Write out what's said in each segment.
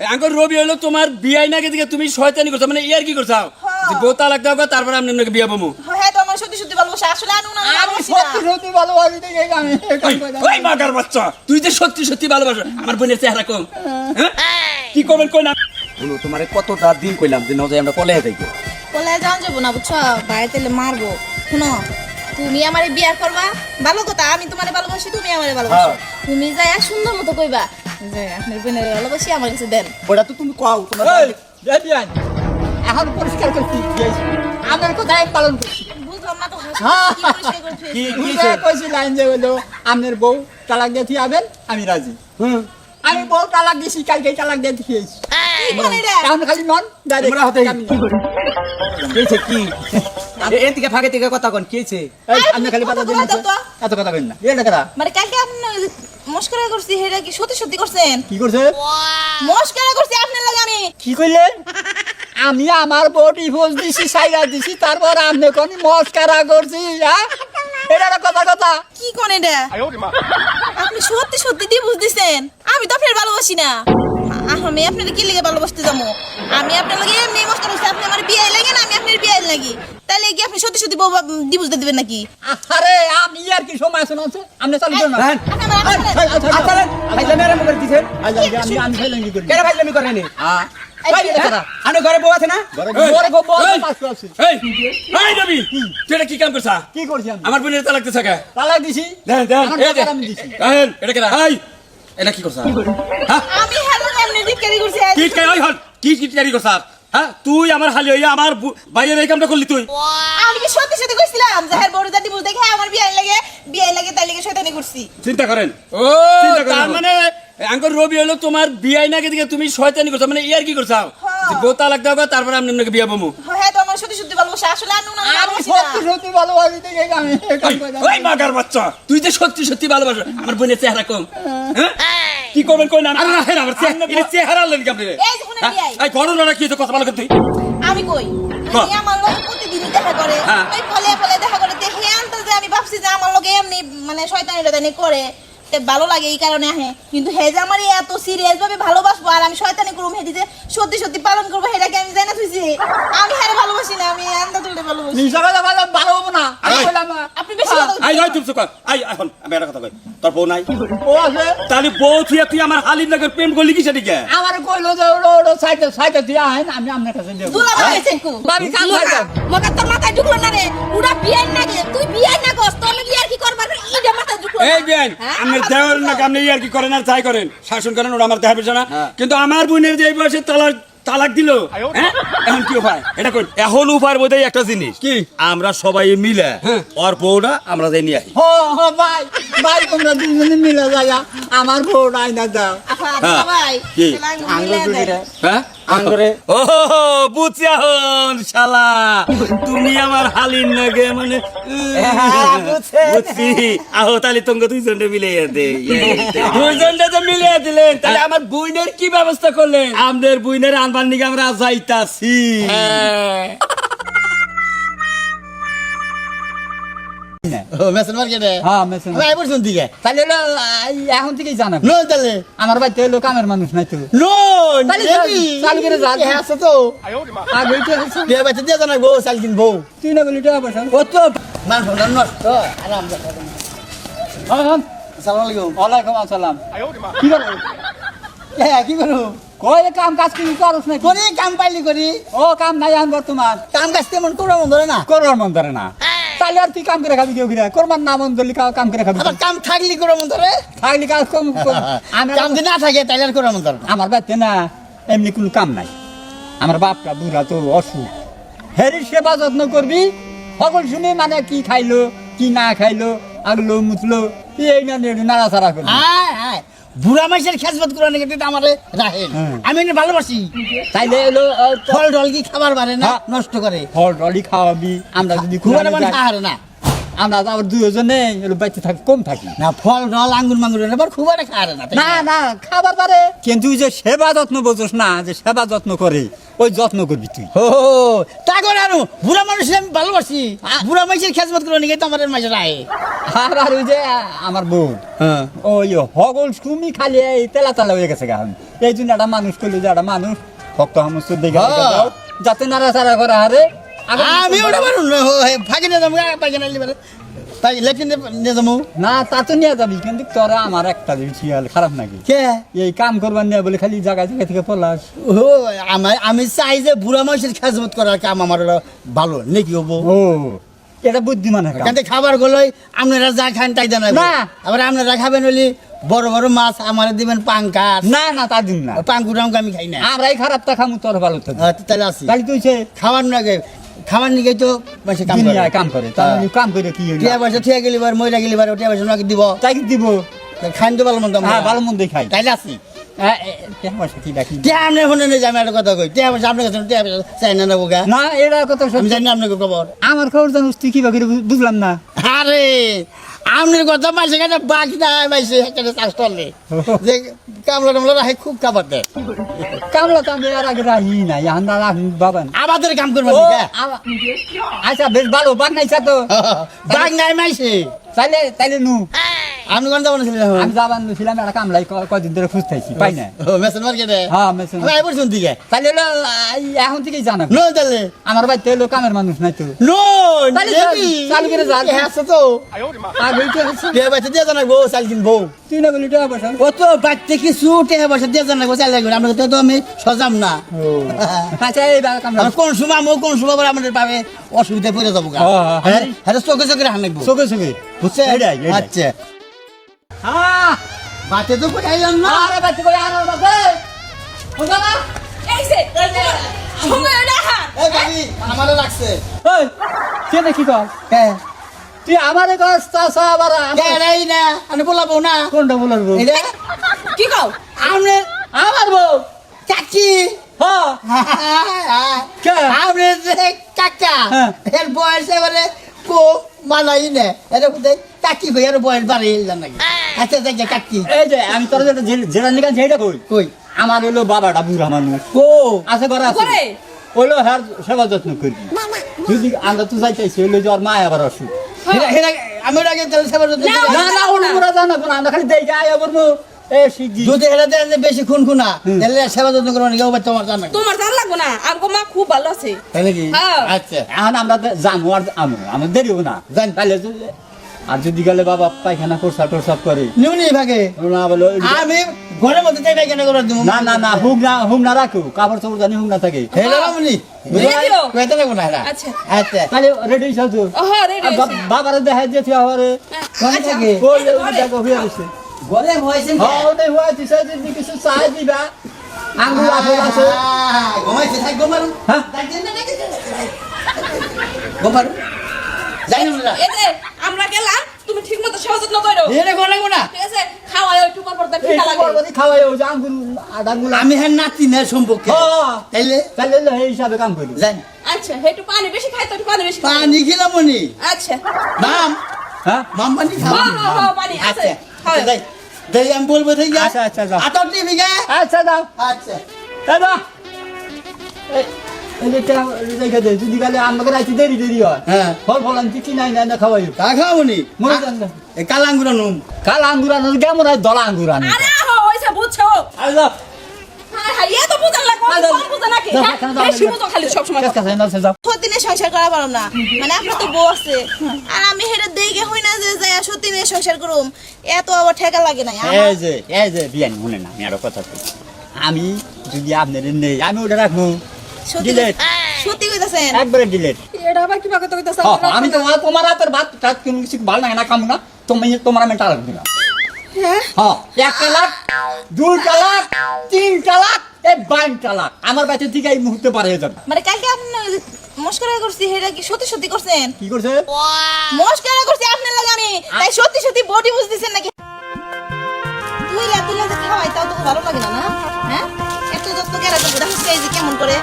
Anchor রবি হলো তোমার বিয়াই না দিকে তুমি শয়তানি করছো মানে ইয়ার কি করছো বউ তালাক দাও তারপর আমি আপনাকে বিয়া বমু হ্যাঁ তো আমার সত্যি সত্যি ভালোবাসা আসলে আনু না আমি সত্যি সত্যি ভালোবাসি দেখে আমি ওই মাগার বাচ্চা তুই যে সত্যি সত্যি ভালোবাসো আমার বোনের চেহারা কম হ্যাঁ কি করবেন কই না বলো তোমারে কতটা দিন কইলাম যে নজাই আমরা কলেজে যাইবো বলে যান যাবো না বুঝছো বাইরে তেলে মারবো শুনো তুমি আমারে বিয়া করবা ভালো কথা আমি তোমারে ভালোবাসি তুমি আমারে ভালোবাসো তুমি যাই সুন্দর মতো কইবা যে আপনার বোনের ভালোবাসি আমার কাছে দেন ওটা তো তুমি কও তোমরা দেবিয়ান এখন পরিষ্কার করছি আমার কথাই পালন করছি বুঝলাম না তো হ্যাঁ। কি পরিষ্কার করছি কি কইছি লাইন যে হলো আপনার বউ তালাক দিয়ে আবেন আমি রাজি আমি বউ তালাক দিছি কালকে তালাক দিয়ে দিয়েছি কি বলে রে এখন খালি নন তোমরা হতে কইছে কি এন থেকে ফাঁকে থেকে কথা কোন কিছে আপনি খালি কথা দিন এত কথা কইন না এটা কথা মানে কালকে আপনি মস্করা করছি হেডা কি সত্যি সত্যি করছেন কি করছে মস্করা করছি আপনার লাগে আমি কি কইলেন আমি আমার বউ ডিভোর্স দিছি সাইরা দিছি তারপর আপনি কোন মস্কারা করছি হ্যাঁ এটা একটা কথা কি কোন এটা আপনি সত্যি সত্যি ডিভোর্স দিছেন আমি তো আপনার ভালোবাসি না আমি আপনার কি লাগে ভালোবাসতে যাবো আমি আপনার লাগে এমনি মস্করা করছি আপনি আমার বিয়ে লাগে না আমি আপনার বিয়ে লাগি তাহলে কি আপনি সত্যি সত্যি ডিভোর্স দিয়ে দিবেন নাকি আরে আমি আর কি সময় আছে না আপনি চালু করুন না আপনি আমার আচ্ছা ভাইলা মেরে মুখ দিছেন আমি ফেলেন কি করি কেন ভাইলামি করেনি আনো ঘরে বউ আছে না বড় গো বড় পাঁচশো আছে এই এই রবি তুই এটা কি কাম করছা কি করছি আমি আমার বোনের তালাক দিছা কে তালাক দিছি দেন দেন আমার এই টাকা আমি দিছি দেন এটা কেডা এই এটা কি করছা হ্যাঁ আমি হ্যালো এমনি ঠিক ক্যারি করছি কি কাই হল কি ক্যারি করছা হ্যাঁ তুই আমার হালি হইয়া আমার বাইরে এই কামটা করলি তুই আমি কি সত্যি সত্যি কইছিলাম যে হ্যাঁ বড় জাতি বুঝ দেখে আমার বিয়ে লাগে তাই লাগে শয়তানি করছি চিন্তা করেন ও তার মানে আঙ্কর রবি হলো তোমার বিয়াই না দিকে তুমি শয়তানি করছো মানে ইয়ার কি করছো বউ তালাক দাও তারপর আমি আপনাকে বিয়া বমু হ্যাঁ তো আমার সত্যি সত্যি ভালোবাসা আসলে আনু না আমি সত্যি সত্যি ভালোবাসি দেখে আমি ওই মাগার বাচ্চা তুই যে সত্যি সত্যি ভালোবাসো আমার বোনের চেহারা কম হ্যাঁ কি করবেন কই না আরে না হ্যাঁ আমার চেহারা লাগি আপনি এই যে কোন বিয়ে এই করোনা না কি তো কথা বল তুই আমি কই আমি আমার লগে প্রতিদিন দেখা করে ওই ফলে ফলে দেখা করে দেখে আনতে যে আমি ভাবছি যে আমার লগে এমনি মানে শয়তানি রদানি করে তে ভালো লাগে এই কারণে আহে কিন্তু হে যে আমার এত সিরিয়াস ভাবে ভালোবাসবো আর আমি শয়তানি করব হেদি যে সত্যি সত্যি পালন করব হেটাকে আমি জানা তুইছি আমি হারে ভালোবাসি না আমি আন্দা তুলে ভালোবাসি নিশা কথা ভালো হবো না আপনি বেশি কথা আই আই চুপ কর আই এখন আমি একটা কথা কই তোর বউ নাই ও আছে তাহলে বউ তুই আমার হালিম নগর প্রেম করলি কি সেদিকে আমার কইলো যে ওড়ো সাইকেল দিয়া আইন আমি আপনার কাছে দেব দুলা বানাইছে কো বাড়ি কাম করতাম মগা তোর মাথায় ঢুকলো না রে উড়া বিয়ে না গে তুই বিয়ে না করস তোর লাগি আর কি করবার ইডা মাথায় ঢুকলো এই বেন আপনি দেওয়ার না আপনি ইয়ার কি করেন আর যাই করেন শাসন করেন ওরা আমার দেখা পেছে না কিন্তু আমার বোনের যে বয়সে তালাক দিল হ্যাঁ এখন কি উপায় এটা কই এখন উপায় বোধহয় একটা জিনিস কি আমরা সবাই মিলে ওর বউটা আমরা যাই নিয়ে আসি হ ভাই তোমরা দুজনে মিলে যায়া আমার বউ আইনা দাও ভাই কি? হ্যাঁ আঙ্গুরে ও বুঝছি এখন শালা তুমি আমার হালিম নাগে মানে বুঝছি আহো তাহলে তোমাকে দুইজনটা মিলিয়ে দে দুইজনটা তো মিলিয়ে দিলেন তাহলে আমার বুইনের কি ব্যবস্থা করলেন আমাদের বুইনের আনবার নিকে আমরা যাইতাছি মেসেন মার্কেটে হ্যাঁ মেসেন ভাই বলছেন দিকে তাহলে এখন থেকেই জানা নো তাহলে আমার বাড়িতে হলো কামের মানুষ নাই তো নো চালু করে যা আছে তো আগে তো আছে বিয়ে বাচ্চা দিয়ে জানা গো চাল কিন বউ তুই না বলি টাকা পয়সা কত মান ফোন নষ্ট আরাম হ্যাঁ আসসালামু আলাইকুম ওয়ালাইকুম আসসালাম কি করো কি করো কই কাম কাজ কি করছ না কোনি কাম পাইলি করি ও কাম নাই আন বর্তমান কাম কাজ তেমন করার মন ধরে না তাহলে আর তুই কাম করে খাবি কেউ কিনা করবার না মন ধরলি কাম করে খাবি কাম থাকলি করে মন ধরে থাকলি কাজ কম আমি কাম যদি না থাকে তাহলে আর করে মন ধরে আমার বাড়িতে না এমনি কোনো কাম নাই আমার বাপটা বুড়া তো অসুখ হেরির সেবা যত্ন করবি সকল শুনি মানে কি খাইলো কি না খাইলো আগলো মুতলো এই না নাড়াচাড়া করবি বুড়া মাইসের খেজমত করে নাকি আমারে রাখেন আমি এনে ভালোবাসি তাইলে এলো ফল ডল কি খাবার পারে না নষ্ট করে ফল ডলি খাওয়াবি আমরা যদি খুব মানে খাহারে না আমরা তো আবার দুজনে বাইতে থাকি কম থাকি না ফল ডল আঙ্গুর মাঙ্গুর এবার খুব একটা খাহারে না না না খাবার পারে কিন্তু যে সেবা যত্ন বোঝোস না যে সেবা যত্ন করে ওই যত্ন করবি তুই ও তা করে আরো বুড়া মানুষ আমি ভালোবাসি বুড়া মানুষের খেজমত করে নিয়ে তো আমার মাঝে রাহে আর ওই যে আমার বউ হ্যাঁ ওই হগল সুমি খালি এই তেলা তেলা হয়ে গেছে গান এই জন্য একটা মানুষ করলো যে একটা মানুষ ভক্ত সমস্ত দেখে হ্যাঁ। যাতে নাড়াচাড়া করে হারে আমি ওটা পারুন না ফাঁকি নিয়ে যাবো পাইখানা নিয়ে তাই লেট্রিন নিয়ে যাবো না তা তো নিয়ে যাবি কিন্তু তোরা আমার একটা শিয়াল খারাপ নাকি কে এই কাম করবার নিয়ে বলে খালি জায়গায় জায়গা থেকে পলাস ও আমি চাই যে বুড়া মানুষের খেজমত করার কাম আমার ওটা ভালো নাকি হবো ও এটা বুদ্ধিমানের কাম। কিন্তু খাবার গুলোই আপনারা যা খান তাই জানাবেন না। আবার আপনারা খাবেন হলে বড় বড় মাছ আমার দিবেন পাঙ্কাস না না তা দিন না পাঙ্কুর আমি খাই না আমরাই খারাপটা খামু তোর ভালো থাকবে তাহলে আসি তাহলে তুই সে খাবার নাগে খাবার নিয়ে তো মাসে কাম করে দুনিয়ায় কাম করে তাহলে কাম করে কি হইলো? টিয়া পয়সা ঠিক গেলি বার মহিলা গেলি বার টিয়া পয়সা নাকি দিব তাই কি দিব খান তো ভালো মন্দ হ্যাঁ ভালো মন্দই খাই তাইলে আসি পয়সা কি ডাকি টিয়া আপনি ফোনে নিয়ে যাবে একটা কথা কই টিয়া পয়সা আপনার কাছে টিয়া পয়সা চাই না নেবো গা না এটা কথা আমি সত্যি। জানি না আপনাকে খবর আমার খবর জানিস তুই কি বাকি বুঝলাম না আরে আপনার কথা মাসে কেন বাকি না মাসে একটা চাষ করলে যে কামলা টামলা রাখে খুব খাবার দেয় কামলা তো আমি আর আগে রাহি নাই আমরা রাখি বাবা আমাদের কাম করবেন ও, ঠিক আচ্ছা বেশ ভালো বাঘ নাইছা তো বাঘ নাই মাইছে তাইলে তাইলে নু আপনি কোন যাবেন ছিলেন আমি যাবান ছিলাম একটা কামলাই কদিন ধরে খুঁজতেছি পাই না মেসেন মার্কেটে হ্যাঁ মেসেজ আমি আইবার শুনতি গে তাইলে হলো, এখন থেকেই জানাবো নো তাহলে আমার বাড়িতে হলো কামের মানুষ নাই তো নো তাহলে নেবি চালু করে যা। আছে তো আগে তো হচ্ছে, কে বাচ্চা দিয়ে জানাবো চাল কিনবো তুই না বলি টাকা পয়সা ও তো বাচ্চা কিছু টেহা পয়সা দিয়ে জানাবো চাল লাগবে আমরা তো আমি সজাম না আচ্ছা এই বাঘ কামলা আর কোন সময় আমো কোন সময় আবার আমাদের পাবে অসুবিধা পড়ে যাবো গা হ্যাঁ, হ্যাঁ চোখে চোখে হানাইবো চোখে চোখে বুঝছে এটাই, এটাই। আচ্ছা হ্যাঁ বাচ্চা তো কোথায় যান না আরে বাচ্চা করে আনো বাবা বুঝা না এই যে সময় দেখা এই বাবি আমারে লাগছে ওই কে নাকি কর হ্যাঁ তুই আমারে কস চাষা আবার কে রাই না আমি বলাবো না কোনটা বলবো এটা কি কও আমনে আমার বউ চাচি হ্যাঁ কে? আমনে যে কাকা হ্যাঁ। এর বয়স এবারে কো মানাই না এটা কোথায় কাকি ভাই আর বয়স বাড়ি জান নাকি আচ্ছা আচ্ছা কাকি এই যে আমি তোর যেটা যেটা নিকাল সেইটা কই কই আমার হলো বাবাটা বুড়া মানুষ কো আছে ঘরে আছে করে হলো হ্যাঁ সেবা যত্ন করবি যদি আমরা তো যাইতেছি হলো যে ওর মা আবার অসুখ হেরা হেরা আমি আগে তাহলে সেবার যদি না না ওর পুরা জানা না আমরা খালি দেখে আয় আবার এ শিখি যদি হেরা দেয় বেশি খুন খুনা তাহলে সেবা যত্ন করবো নাকি ও বাচ্চা আমার জান নাকি তোমার জান লাগবো না আমগো মা খুব ভালো আছে তাহলে কি হ্যাঁ। আচ্ছা এখন আমরা জানো আর আমার দেরি হবো না জান। তাহলে আর যদি গেলে বাবা পায়খানা প্রসাব টরসাব করে নিউনি ভাগে না বলো আমি ঘরের মধ্যে তাই কেন করে দিব না না না হুক না রাখো কাপড় চোপড় জানি হুক না থাকে হেরা রামনি রেডি দিও। কইতে লাগবো না হেরা আচ্ছা আচ্ছা তাহলে রেডি সাজু ওহ রেডি বাবারে দেখা যেতে হবে কোন থাকে ওই দেখো হয়ে আছে ঘরে হইছে হ্যাঁ ওটাই হয়েছে সেদিন কিছু চাই দিবা আঙ্গুল আপেল আছে ঘুমাইছে থাক ঘুমারু হ্যাঁ ঘুমারু যাই না এই যে আমরা গেলাম তুমি ঠিকমতো সেবা যত্ন করো এনে কোন লাগবো না ঠিক আছে খাওয়াই একটু পর পর এই ঠান্ডা লাগে পর্বতী খাওয়াই ওই যে আঙ্গুল আঙ্গুল আমি হ্যাঁ নাতি না সম্পর্কে হ্যাঁ তাইলে তাহলে এই হিসাবে কাম করি যাই আচ্ছা একটু পানি বেশি খাই তো একটু পানি বেশি খাই। পানি খেলাম নি আচ্ছা মাম হ্যাঁ মাম পানি খাও হ্যাঁ, হ্যাঁ, হ্যাঁ, পানি আছে। আচ্ছা যাই যাই আমি বলবো ঠিক আছে আচ্ছা, আচ্ছা, যাও। আতো টিভি গে আচ্ছা দাও আচ্ছা এই দাও এই যে দেখে দে যদি গেলে আমাকে রাইতে দেরি দেরি হয় হ্যাঁ ফল ফল আনছি কি নাই না খাওয়াই তা খাও নি মনে জান না এ কালাঙ্গুরা নুম কাল আঙ্গুর আনো কেমন হয় দলা আঙ্গুর আনো আরে হইছে বুঝছো আরে দাও হ্যাঁ হ্যাঁ এত বুঝান লাগবে দাও, কম বুঝা নাকি দাও, হ্যাঁ দাও, দাও, বেশি দাও। বুঝো খালি সব সময় কাছে না যাও সত্যিনে সংসার করা পারলাম না মানে আপনার তো বউ আছে আর আমি হেরে দেখে হই না যে যাই সত্যিনে সংসার করুম এত আবার ঠেকা লাগে না এই যে বিয়ান মনে না আমি আরো কথা কই আমি যদি আপনার নেই আমি ওটা রাখবো সত্যি Delete. সত্যি কইতাছেন একবারে ডিলেট এটা আবার কি বাকি তো কইতাছেন আমি তো তোমার হাতের ভাত টাত কোনো কিছু ভালো লাগে না খাবো না তোমার আমি টাকা দিলাম হ্যাঁ হ্যাঁ 1 লাখ 2 লাখ 3 লাখ এই 22 লাখ আমার বাচ্চা থেকে এই মুহূর্তে পার হয়ে যাবে মানে কালকে আপনি মস্করা করছি হেটা কি সত্যি সত্যি করছেন কি করছে মস্করা করছি আপনার লাগে আমি তাই সত্যি সত্যি বডি বুঝতেছেন নাকি তুই যে খাওয়াই তাও তো ভালো লাগে না না হ্যাঁ এত যত্ন করে তো বুড়া হচ্ছে এই যে কেমন করে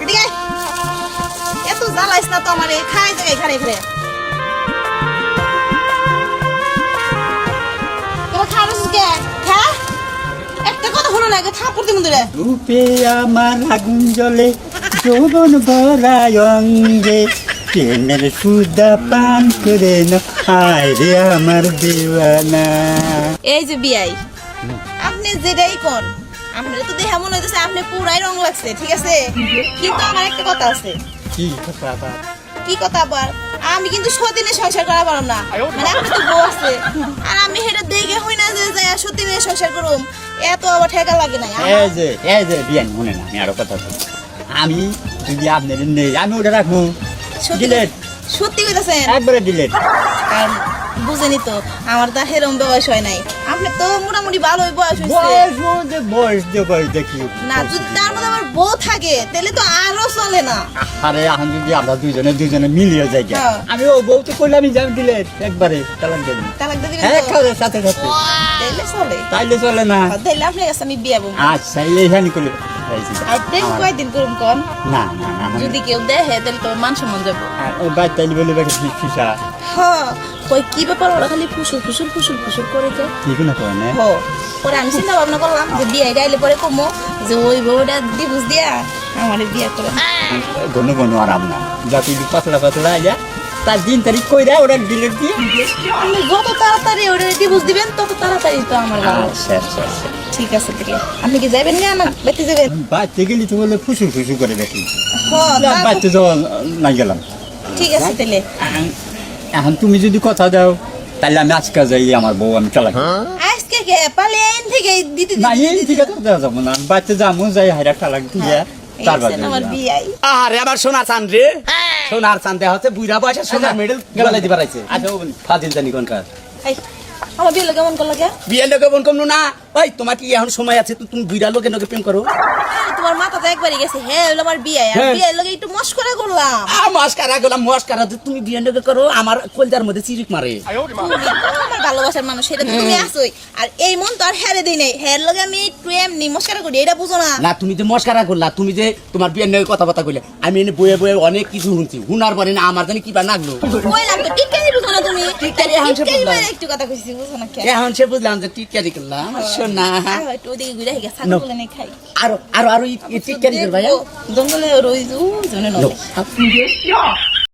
এদিকে আয়। এত জ্বালাইস না তো আমারে খাই জায়গায় ঘরে ঘরে তোমার খাওয়া কে হ্যাঁ একটা কথা মনে লাগে থাপ্পড় দিমু তোরে রূপে আমার আগুন জ্বলে যৌবন ভরায় অঙ্গে প্রেমের সুদা পান করে না হায় রে আমার দেওয়ানা। এই যে বিয়াই আপনি যেটাই কোন আপনার তো দেখে মনে হইতেছে আপনি পুরাই রং লাগছে ঠিক আছে কিন্তু আমার একটা কথা আছে কি কথা আবার? কি কথা আবার আমি কিন্তু সতীনে সংসার করা পারলাম না মানে আপনি তো বউ আছে আর আমি হেটা দেখে হই না যে যাই সতীনে সংসার করুম এত আবার ঠেকা লাগে না এই যে বিয়ান মনে না আমি আরো কথা বলি। আমি যদি আপনার নেই আমি ওটা রাখবো ডিলেট সত্যি কইতাছেন একবারে ডিলেট। কারণ বুঝেনি তো আমার তো হেরম বয়স হয় নাই আপনি তো মোটামুটি ভালোই বয়স হয়েছে বয়স দেখি না যদি তার মধ্যে আমার বউ থাকে তাহলে তো আরো চলে না আরে এখন যদি আমরা দুজনে মিলিয়ে যাই গিয়া। হ্যাঁ। আমি ও বউকে কইলাম আমি যাই ডিলেট একবারে তালাক দেব তালাক দিয়ে দিবেন হ্যাঁ তো? খাওয়ার সাথে সাথে তাইলে চলে তাইলে চলে না। তাইলে আপনার কাছে আমি বিয়া বলবো আচ্ছা এইখানে করলে আর প্রেম কয়দিন করুন কোন না না না যদি কেউ দেখে তাহলে তো মান সম্মান যাবো ওই বাইর তাইলে বলে বেকে ফিসা হ্যাঁ কই কি ব্যাপার ওরা খালি ফুসুর ফুসুর ফুসুর ফুসুর করে কে কি কোনো করে না হ পরে আমি চিন্তা ভাবনা করলাম যে বিয়ে গাইলে পরে কমো যে ওই বউটা দিবুস দিয়া আমার বিয়ে করে ঘন ঘন আরাম না যা তুই পাতলা যা তার দিন তারিখ কই দেয় ওরা ডিলেট দিয়ে আপনি যত তাড়াতাড়ি ওটা দিবুস দিবেন তত তাড়াতাড়ি তো আমার ভালো আচ্ছা আচ্ছা আচ্ছা ঠিক আছে তাহলে আপনি কি যাবেন না আমার বেঁচে যাবেন বাচ্চা গেলি তো বলে ফুসুর করে দেখি হ্যাঁ বাচ্চা যখন নাই গেলাম ঠিক আছে তাহলে এখন তুমি যদি কথা দাও তাহলে আমি আজকে যাই আমার বউ আমি চালাই আজকে কে পালেন থেকে দিতে না এই ঠিক আছে দেওয়া যাবো না বাচ্চা যাবো যাই হাইরা চালাক দিয়ে তারপর আমার বিয়ে আরে আমার সোনা চান রে সোনার চান দেওয়া হচ্ছে বুড়া বয়সে সোনার মেডেল গলায় দিবার আছে আচ্ছা ও বলি ফাজিল জানি কোনকার এই আমার বিয়ে কেমন করলো কে বিয়ের লোকে বোন কম না ওই তোমার কি এখন সময় আছে তো তুমি বুড়া লোকের লোকে প্রেম করো তোমার মাথা তো একবারই গেছে হ্যাঁ হলো আমার বিয়ে আর হ্যাঁ। বিয়ের লগে একটু মস্করা করলাম মস্কারা গেলাম মস্কারা তুমি বিয়ের লোকে করো আমার কলজার মধ্যে চিরিক মারে তুমি তো আমার ভালোবাসার মানুষ সেটা তো তুমি আসোই আর এই মন তো আর হেরে দেই নাই হের লগে আমি একটু এমনি মস্করা করি এটা বুঝো না না তুমি যে মস্কারা করলা তুমি যে তোমার বিয়ের লোকে কথাবার্তা কইলে আমি এনে বয়ে বয়ে অনেক কিছু শুনছি শুনার পরে না আমার জানি কিবা লাগলো কইলাম তো টিটকারি বুঝো না তুমি টিটকারি এখন সে টিটকারি বুঝলাম। বাইরে একটু কথা কইছি বুঝো না কে এখন সে বুঝলাম যে টিটকারি করলাম শোনা একটু ওদিকে ঘুরে গেছে ছাগল বলে নেই খাই আরো টিটকারি করবা জঙ্গলে রইজু জনে নয়